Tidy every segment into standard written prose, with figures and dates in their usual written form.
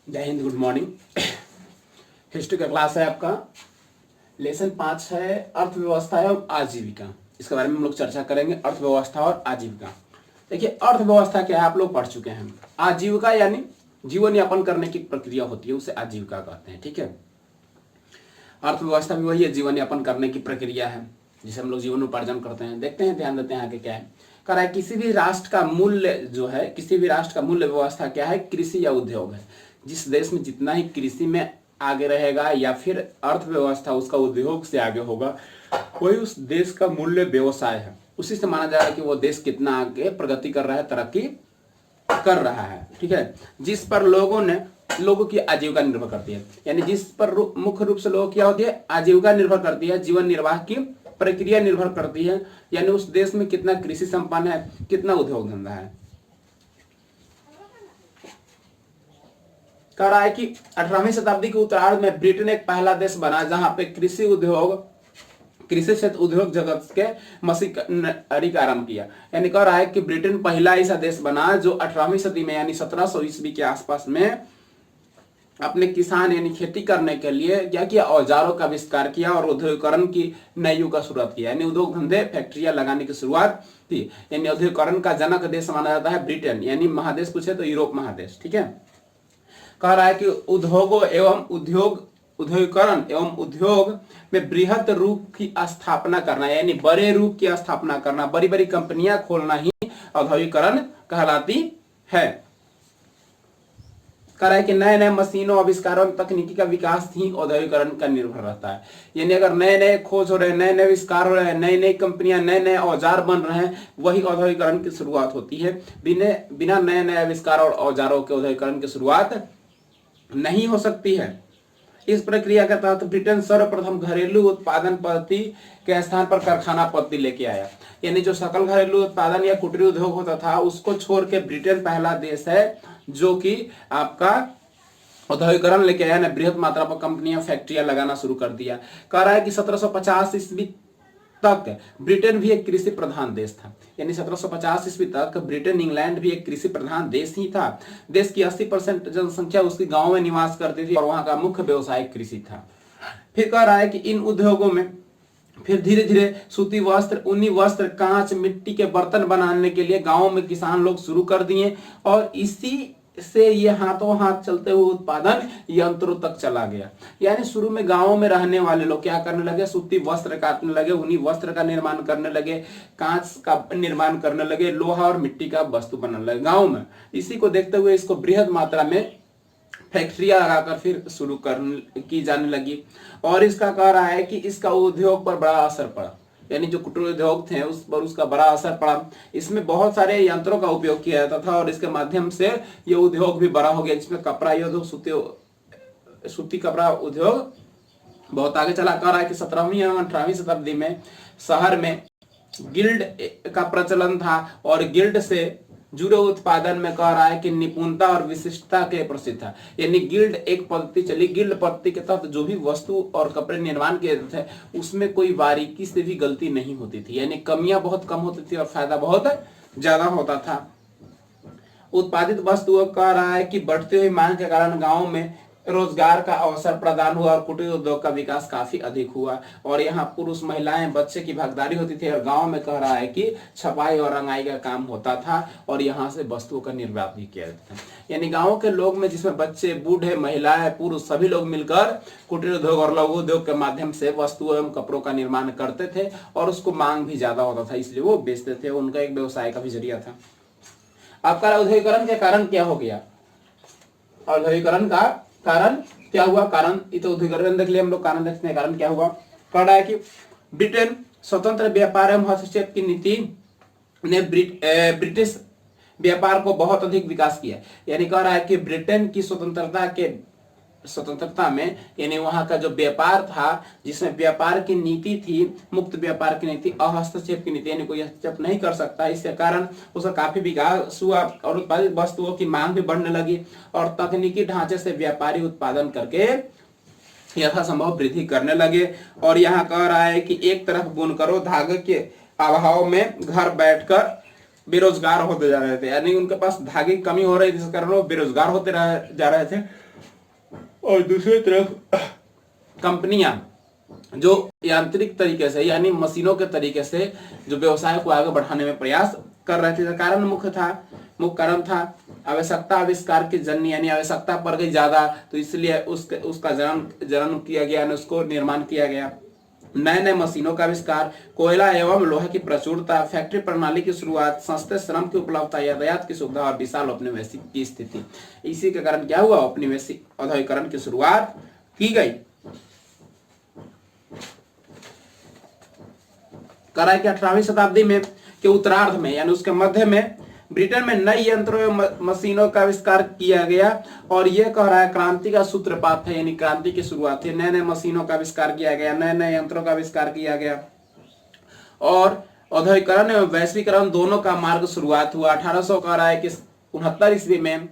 जय Hind, good morning. History का class है आपका। लेसन 5 है अर्थव्यवस्था एवं आजीविका। इसके बारे में हम लोग चर्चा करेंगे, अर्थव्यवस्था और आजीविका। देखिए, अर्थव्यवस्था क्या है आप लोग पढ़ चुके हैं। आजीविका यानी जीवन यापन करने की प्रक्रिया होती है, उसे आजीविका कहते हैं। ठीक है, अर्थव्यवस्था भी वही है, जीवन यापन करने की प्रक्रिया है जिसे हम लोग जीवन उपार्जन करते हैं। देखते हैं, ध्यान देते हैं आगे क्या है। कह रहा है किसी भी राष्ट्र का मूल्य जो है, किसी भी राष्ट्र का मूल्य व्यवस्था क्या है, कृषि या उद्योग है। जिस देश में जितना ही कृषि में आगे रहेगा या फिर अर्थव्यवस्था उसका उद्योग से आगे होगा, वही उस देश का मूल्य व्यवसाय है। उसी से माना जाएगा कि वो देश कितना आगे प्रगति कर रहा है, तरक्की कर रहा है। ठीक है, जिस पर लोगों की आजीविका निर्भर करती है, यानी जिस पर मुख्य रूप से लोगों की क्या होती है, आजीविका निर्भर करती है, जीवन निर्वाह की प्रक्रिया निर्भर करती है। यानी उस देश में कितना कृषि संपन्न है, कितना उद्योग धंधा है। कह रहा है कि 18वीं शताब्दी के उत्तरार्ध में ब्रिटेन एक पहला देश बना जहां पे कृषि क्षेत्र उद्योग जगत के मशीनरी का आरंभ किया। यानी कह रहा है कि ब्रिटेन पहला ऐसा देश बना जो 18वीं सदी में यानी 1700 ईस्वी के आसपास में अपने किसान यानी खेती करने के लिए क्या किया, औजारों का आविष्कार किया और औद्योगिकरण की नई युग का शुरुआत किया। यानी उद्योग धंधे फैक्ट्रियां लगाने की शुरुआत थी। यानी औद्योगिकरण का जनक देश माना जाता है ब्रिटेन, यानी महादेश पूछे तो यूरोप महादेश। ठीक है, कह रहा है कि उद्योगीकरण एवं उद्योग में बृहत रूप की स्थापना करना, यानी बड़े रूप की स्थापना करना, बड़ी बड़ी कंपनियां खोलना ही औद्योगिकरण कहलाती है। कह रहा है कि नए नए मशीनों, आविष्कारों, तकनीकी का विकास ही औद्योगिकरण का निर्भर रहता है। यानी अगर नए नए खोज हो रहे हैं, नए नए आविष्कार हो रहे हैं, नई नई कंपनियां, नए नए औजार बन रहे हैं, वही औद्योगिकरण की शुरुआत होती है। बिना नए नए आविष्कार और औजारों के औद्योगिकरण की शुरुआत नहीं हो सकती है। इस प्रक्रिया के तहत ब्रिटेन सर्वप्रथम घरेलू उत्पादन पद्धति के स्थान पर कारखाना पद्धति लेके आया। यानी जो सकल घरेलू उत्पादन या कुटीर उद्योग होता था उसको छोड़ के ब्रिटेन पहला देश है जो कि आपका औद्योगिकरण लेके आया, बृहत मात्रा पर कंपनियां फैक्ट्रियां लगाना शुरू कर दिया। कह रहा है कि 1750 ईस्वी तक ब्रिटेन भी एक कृषि प्रधान देश था। यानी 1750 ईस्वी तक ब्रिटेन, इंग्लैंड भी एक कृषि प्रधान देश ही था। देश की 80% जनसंख्या उसकी गांव में निवास करती थी और वहां का मुख्य व्यवसाय कृषि था। फिर कह रहा है कि इन उद्योगों में फिर धीरे धीरे सूती वस्त्र, ऊनी वस्त्र, कांच, मिट्टी के बर्तन बनाने के लिए गांवों में किसान लोग शुरू कर दिए और इसी से ये हाथों हाथ चलते हुए उत्पादन यंत्रों तक चला गया। यानी शुरू में गांवों में रहने वाले लोग क्या करने लगे, सूती वस्त्र काटने लगे, ऊनी वस्त्र का निर्माण करने लगे, कांच का निर्माण करने लगे, लोहा और मिट्टी का वस्तु बनाने लगे गांव में। इसी को देखते हुए इसको बृहद मात्रा में फैक्ट्रियां लगाकर फिर शुरू की जाने लगी। और इसका कह रहा है कि इसका उद्योग पर बड़ा असर पड़ा, यानी जो कुटीर उद्योग थे उस पर उसका बड़ा असर पड़ा। इसमें बहुत सारे यंत्रों का उपयोग किया जाता था और इसके माध्यम से ये उद्योग भी बड़ा हो गया, जिसमें कपड़ा उद्योग, सूती कपड़ा उद्योग बहुत आगे चला। कह रहा है कि 17वीं एवं 18वीं शताब्दी में शहर में गिल्ड का प्रचलन था और गिल्ड से जुड़े उत्पादन में कह रहा है कि निपुणता और विशिष्टता के प्रसिद्ध था। यानी गिल्ड एक पद्धति चली, गिल्ड पद्धति के तहत जो भी वस्तु और कपड़े निर्माण किए जाते थे उसमें कोई बारीकी से भी गलती नहीं होती थी, यानी कमियां बहुत कम होती थी और फायदा बहुत ज्यादा होता था। उत्पादित वस्तुओं कह रहा है कि बढ़ती हुई मांग के कारण गांव में रोजगार का अवसर प्रदान हुआ और कुटीर उद्योग का विकास काफी अधिक हुआ और यहाँ पुरुष, महिलाएं, बच्चे की भागीदारी होती थी और गांव में कह रहा है कि छपाई और रंगाई का काम होता था और यहाँ से वस्तुओं का निर्यात भी किया जाता था। यानी गांव के लोग में जिसमें बच्चे, बूढ़े, महिलाएं, पुरुष सभी लोग मिलकर कुटीर उद्योग और लघु उद्योग के माध्यम से वस्तुओं एवं कपड़ों का निर्माण करते थे और उसको मांग भी ज्यादा होता था, इसलिए वो बेचते थे, उनका एक व्यवसाय का भी जरिया था। आपका औद्योगिकरण के कारण क्या हो गया, औद्योगिकरण का कारण क्या हुआ, कारण तो उद्योगिकरण देख लिया हम लोग, कारण देखते हैं कारण क्या हुआ। कह रहा है कि ब्रिटेन स्वतंत्र व्यापार एवं हस्तक्षेप की नीति ने ब्रिटिश व्यापार को बहुत अधिक विकास किया। यानी कह रहा है कि ब्रिटेन की स्वतंत्रता में यानी वहां का जो व्यापार था, जिसमें व्यापार की नीति थी, मुक्त व्यापार की नीति, अहस्तक्षेप की नीति, यानी कोई हस्तक्षेप नहीं कर सकता, इसके कारण उसका काफी विकास हुआ और उत्पादित वस्तुओं की मांग भी बढ़ने लगी और तकनीकी ढांचे से व्यापारी उत्पादन करके यथासंभव वृद्धि करने लगे। और यहाँ कह रहा है कि एक तरफ बुनकरों धागे के अभाव में घर बैठकर बेरोजगार होते जा रहे थे, यानी उनके पास धागे की कमी हो रही थी, जिस कारण वो बेरोजगार होते जा रहे थे। और दूसरी तरफ कंपनियां जो यांत्रिक तरीके से यानी मशीनों के तरीके से जो व्यवसाय को आगे बढ़ाने में प्रयास कर रहे थे। कारण मुख्य कारण था आवश्यकता आविष्कार की जन्य, यानी आवश्यकता पड़ गई ज्यादा, तो इसलिए उसका जन्म किया गया, उसको निर्माण किया गया। नए नए मशीनों का आविष्कार, कोयला एवं लोहे की प्रचुरता, फैक्ट्री प्रणाली की शुरुआत, सस्ते श्रम की उपलब्धता, यातायात की सुविधा और विशाल औपनिवेशिक की स्थिति। इसी के कारण क्या हुआ, औपनिवेशिक औद्योगिकरण की शुरुआत की गई। करा कि 18वीं शताब्दी में के उत्तरार्ध में यानी उसके मध्य में ब्रिटेन में नई यंत्रों एवं मशीनों का आविष्कार किया गया, और यह कह रहा है क्रांति का सूत्रपात है, यानी क्रांति की शुरुआत है। नए नए मशीनों का आविष्कार किया गया, नए नए यंत्रों का आविष्कार किया गया, और औद्योगिकरण एवं वैश्वीकरण दोनों का मार्ग शुरुआत हुआ। 1800 कह रहा है कि 69 ईस्वी में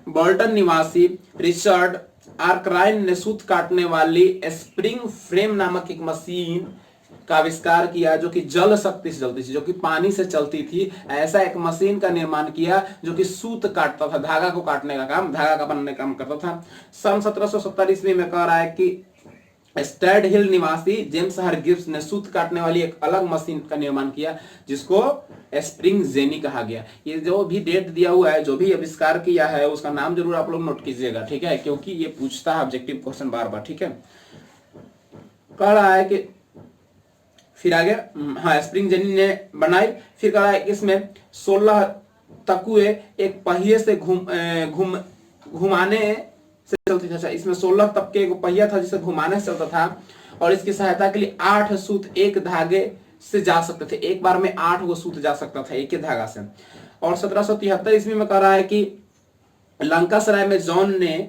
बोल्टन निवासी रिचर्ड आर्कराइन ने सूत काटने वाली स्प्रिंग फ्रेम नामक एक मशीन का आविष्कार किया, जो कि जल शक्ति से चलती थी, जो कि पानी से चलती थी। ऐसा एक मशीन का निर्माण किया जो कि सूत काटता था, धागा को काटने का काम, धागा का बनने का काम करता था। सन 1770 ईस्वी में कह रहा है कि स्टैड हिल निवासी जेम्स हरगिव्स ने सूत काटने वाली एक अलग मशीन का निर्माण किया, जिसको स्प्रिंग जेनी कहा गया। ये जो भी डेट दिया हुआ है, जो भी आविष्कार किया है, उसका नाम जरूर आप लोग नोट कीजिएगा, ठीक है, क्योंकि ये पूछता है ऑब्जेक्टिव क्वेश्चन बार बार, ठीक है। कह रहा है कि फिर आगे, हाँ, स्प्रिंग जेनी ने बनाई। फिर कह रहा है इसमें 16 तकुए एक पहिए से घुमाने से चलती था। इसमें 16 तबके एक पहिया था जिसे घुमाने से चलता था, और इसकी सहायता के लिए 8 सूत एक धागे से जा सकते थे। एक बार में 8 वो सूत जा सकता था एक ही धागा से। और 1773 ईस्वी में कह रहा है कि लंकासराय में जॉन ने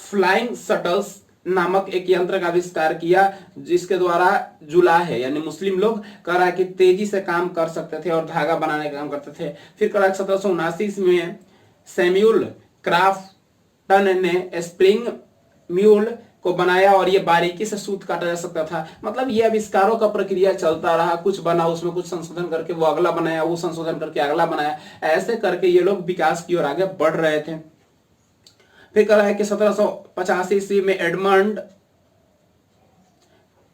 फ्लाइंग शटल्स नामक एक यंत्र का आविष्कार किया, जिसके द्वारा जुलाहे यानी मुस्लिम लोग कह रहा है कि तेजी से काम कर सकते थे और धागा बनाने का काम करते थे। फिर कह रहा है 1779 ईस्वी में सैम्यूल क्राफ्टन ने स्प्रिंग म्यूल को बनाया, और ये बारीकी से सूत काटा जा सकता था। मतलब ये आविष्कारों का प्रक्रिया चलता रहा, कुछ बना, उसमें कुछ संशोधन करके वो अगला बनाया, वो संशोधन करके अगला बनाया, ऐसे करके ये लोग विकास की ओर आगे बढ़ रहे थे। फिर कह रहा है कि 1785 ईस्वी में एडमंड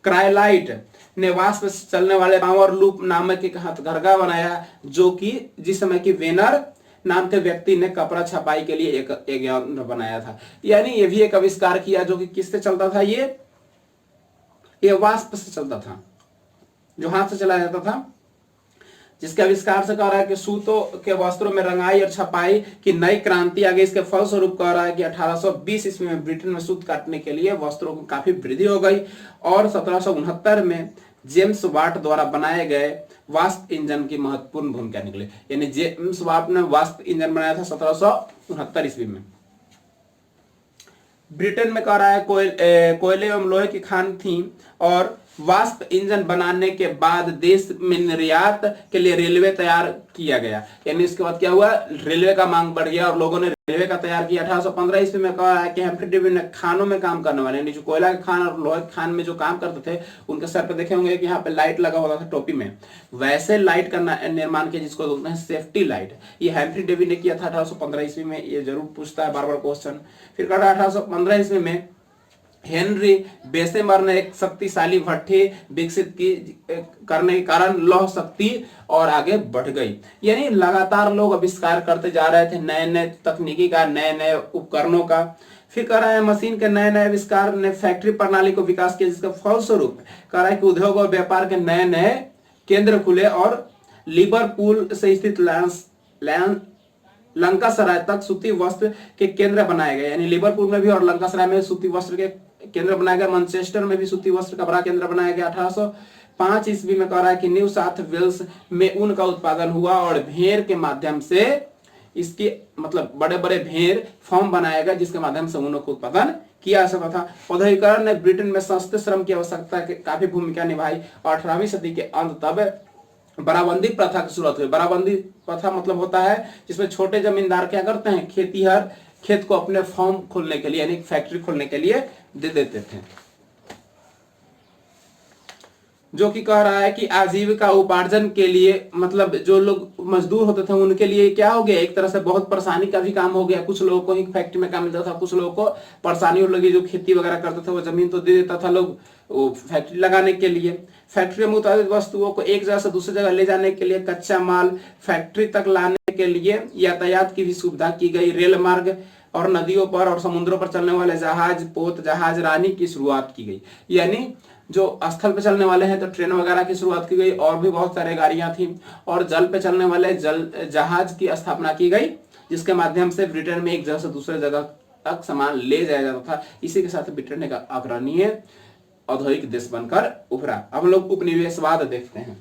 क्राइलाइट ने वाष्प से चलने वाले पावर लूप नामक एक हथकरघा बनाया, जो कि जिस समय की वेनर नाम के व्यक्ति ने कपड़ा छपाई के लिए एक यंत्र बनाया था। यानी ये भी एक आविष्कार किया जो कि किससे चलता था, ये वाष्प से चलता था, जो हाथ से चलाया जाता था, जिसके आविष्कार से कह रहा है कि सूतों के वस्त्रों में रंगाई और छपाई की नई क्रांति आ गई। इसके फलस्वरूप कह रहा है कि 1820 ईस्वी में ब्रिटेन में सूत काटने के लिए वस्त्रों की काफी वृद्धि हो गई, और 1769 में जेम्स वाट द्वारा बनाए गए वाष्प इंजन की महत्वपूर्ण भूमिका निकली। यानी जेम्स वाट ने वाष्प इंजन बनाया था 1769 ईस्वी में। ब्रिटेन में कह रहा है कोयले एवं लोहे की खान थी, और वाष्प इंजन बनाने के बाद देश में निर्यात के लिए रेलवे तैयार किया गया। यानी इसके बाद क्या हुआ, रेलवे का मांग बढ़ गया और लोगों ने रेलवे का तैयार किया। 1815 ईस्वी में कहा है कि हेम्फ्री डेवी ने खानों में काम करने वाले, यानी जो कोयला के खान और लोहे के खान में जो काम करते थे, उनके सर पे देखे होंगे कि यहाँ पे लाइट लगा होता था टोपी में, वैसे लाइट का निर्माण किया जिसको बोलते हैं सेफ्टी लाइट। ये हेम्फ्री डेवी ने किया था 1815 ईस्वी में। ये जरूर पूछता है बार बार क्वेश्चन। फिर कहा 1815 ईस्वी में हेनरी बेसेमर ने एक शक्तिशाली भट्ठी विकसित करने के कारण लौह शक्ति और आगे बढ़ गई। यानी लगातार लोग आविष्कार करते जा रहे थे, नए नए तकनीकी का, नए नए उपकरणों का। फिर कह रहा है मशीन के नए नए आविष्कार ने फैक्ट्री प्रणाली को विकास किया, जिसके फलस्वरूप कह रहा है कि उद्योग और व्यापार के नए नए केंद्र खुले, और लिवरपूल से स्थित लंकासराय तक सूती वस्त्र के केंद्र बनाए गए। यानी लिवरपूल में भी और लंकासराय में सूती वस्त्र के केंद्र बनाया गया। मैनचेस्टर में भी सूती वस्त्र का बड़ा केंद्र बनाया गया। 1805 ईस्वी में कह रहा है कि न्यू साउथ वेल्स में ऊन का उत्पादन हुआ, और भेड़ के माध्यम से इसके मतलब बड़े बड़े भेड़ फॉर्म बनाया गया, जिसके माध्यम से ऊनों का उत्पादन किया जा सकता था। औद्योगिकरण ने ब्रिटेन में सस्ते श्रम की आवश्यकता की काफी भूमिका निभाई, और 18वीं सदी के अंत तब बराबंदी प्रथा की शुरुआत हुई। बराबंदी प्रथा मतलब होता है जिसमें छोटे जमींदार क्या करते हैं, खेतीहर खेत को अपने फार्म खोलने के लिए यानी फैक्ट्री खोलने के लिए दे देते थे। जो कि कह रहा है कि आजीविका उपार्जन के लिए, मतलब जो लोग मजदूर होते थे उनके लिए क्या हो गया, एक तरह से बहुत परेशानी का भी काम हो गया। कुछ लोगों को ही फैक्ट्री में काम मिलता था, कुछ लोगों को परेशानी होने लगी। जो खेती वगैरह करते थे वो जमीन तो दे देता था लोग वो फैक्ट्री लगाने के लिए। फैक्ट्री में उत्पादित वस्तुओं को एक जगह से दूसरी जगह ले जाने के लिए, कच्चा माल फैक्ट्री तक लाने के लिए यातायात की भी सुविधा की गई। रेल मार्ग और नदियों पर और समुद्रों पर चलने वाले जहाज, पोत जहाज रानी की शुरुआत की गई। यानी जो स्थल पे चलने वाले हैं तो ट्रेन वगैरह की शुरुआत की गई, और भी बहुत सारे गाड़ियां थी। और जल पे चलने वाले जहाज की स्थापना की गई, जिसके माध्यम से ब्रिटेन में एक जगह से दूसरे जगह तक सामान ले जाया जाता था। इसी के साथ ब्रिटेन एक अग्रणीय औद्योगिक देश बनकर उभरा। अब हम लोग उपनिवेशवाद देखते हैं।